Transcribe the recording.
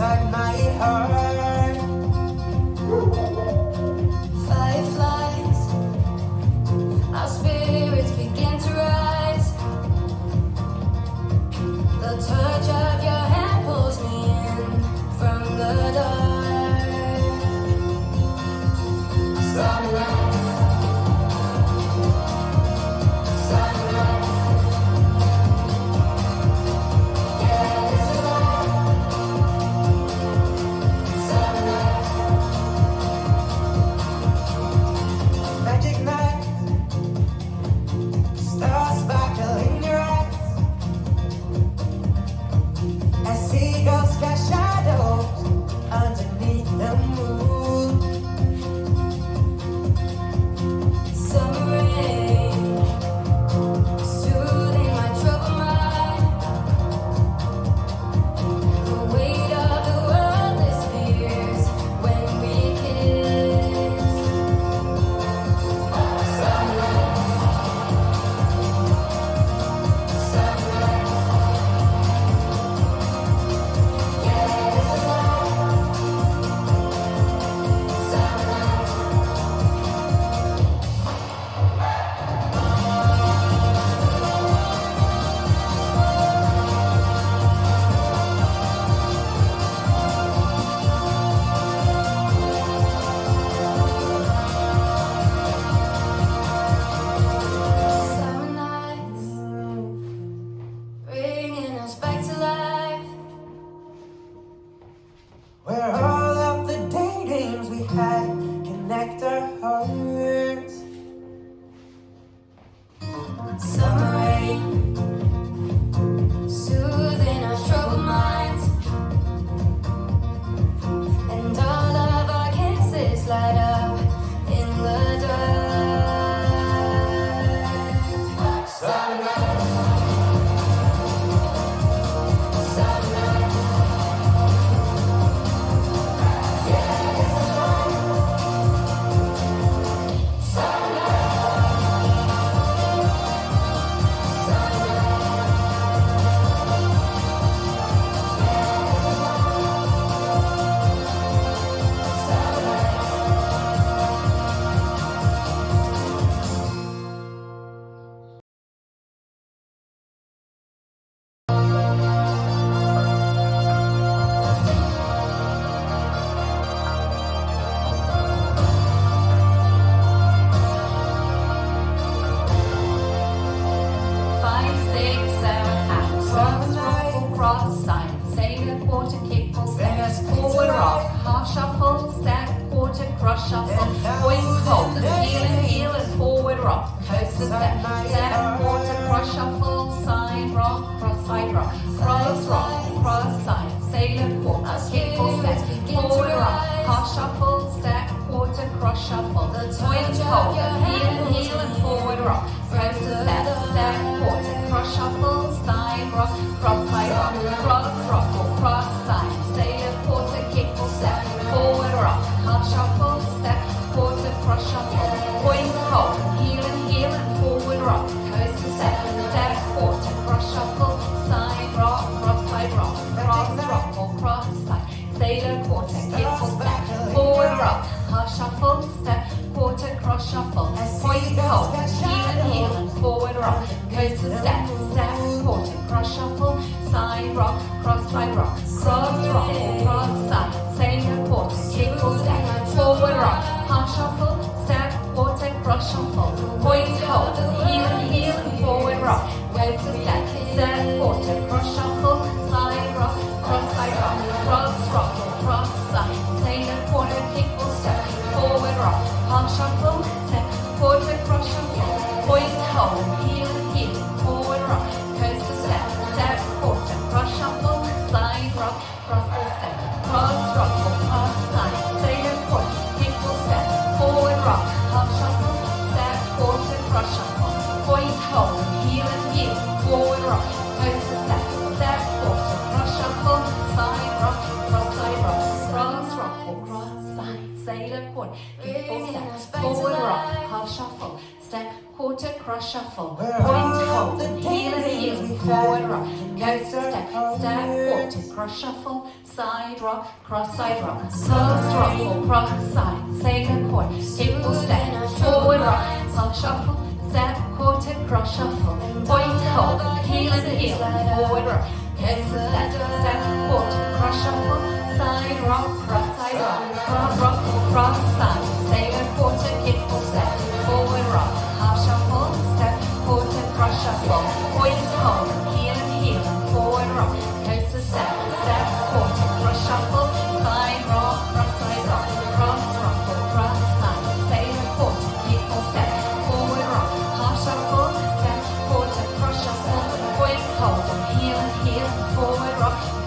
inside my heart. Fireflies, our spirits begin to rise. The touch of your hand pulls me in from the dark. Sunrise, sunrise. Yeah, this is life. Sunrise. Magic night, stars sparkle in your eyes. As seagulls cast shadows underneath the moon. Summer rain, soothing my troubled mind. The weight of the world disappears when we kiss. Sunrise, sunrise. Yeah, this is life. Sunrise. Summer nights, bringing us back to life. Where all of the daydreams we had connect our hearts. Summer rain, soothing our troubled minds. And all of our kisses light up in the dark. Sunrise, sunrise. Yeah, this is life. Sunrise, Five, six, seven, and cross, roll, cross, side, sailor, quarter, kick, full step, forward rock, half shuffle, step, quarter, cross, shuffle, point, hold, and heel, and forward rock, coaster, step, step, quarter, cross, shuffle, side rock, cross, side, sailor, quarter, kick, full step, forward rock, half shuffle, step, quarter, cross, shuffle, point, hold, and heel, and forward rock, coaster, step, step, quarter, cross, shuffle, side rock, cross, or cross, side, sailor, quarter, kick, full step, forward rock, half shuffle, step, quarter, cross, shuffle, point, hold, heel, and forward rock, coaster, step, step, quarter, cross, shuffle, side rock, cross, or cross, side, sailor, quarter, kick, full step, forward rock, half shuffle, step, quarter, cross, shuffle, point, hold, heel, and forward rock, coaster, step, step, quarter, cross, shuffle, side rock, cross, or cross, side, sailor, quarter, kick, full step, forward rock, half shuffle, step, quarter, cross, shuffle, point, hold, heel, and forward rock, coaster, step, step, quarter, cross, shuffle, side rock, cross, or cross, side, sailor, quarter, kick, full step, forward rock, half shuffle, step, quarter, cross, shuffle, point, hold, heel, forward rock, coaster, step, step, quarter, cross, shuffle, side rock, cross, or step, cross, or cross, side, sailor, quarter, kick, full step, forward rock, half shuffle, step, quarter, cross, shuffle, point, hold, heel, forward rock, coaster, step, step, quarter, cross, shuffle, side rock, cross, rock, or cross, side, sailor, quarter, kick, full step, forward rock, half shuffle, step, quarter, cross, shuffle, point, hold, heel, forward rock, coaster, step, step, quarter, cross shuffle, side rock, cross side rock, close rock, cross side, second quarter, equal step, forward rock, pop shuffle, step, quarter, cross shuffle, point, hold, heel and heel, forward rock, next step, step, quarter, cross shuffle, side rock, cross side, second quarter, equal step, forward rock, half shuffle, step, quarter, cross shuffle, point, hold, heel and heel, forward rock, next step, step, quarter, cross shuffle, side rock, cross side rock, cross side, second quarter, equal step, forward rock, half shuffle, step, quarter, cross shuffle, point, hold, heel and heel, forward rock,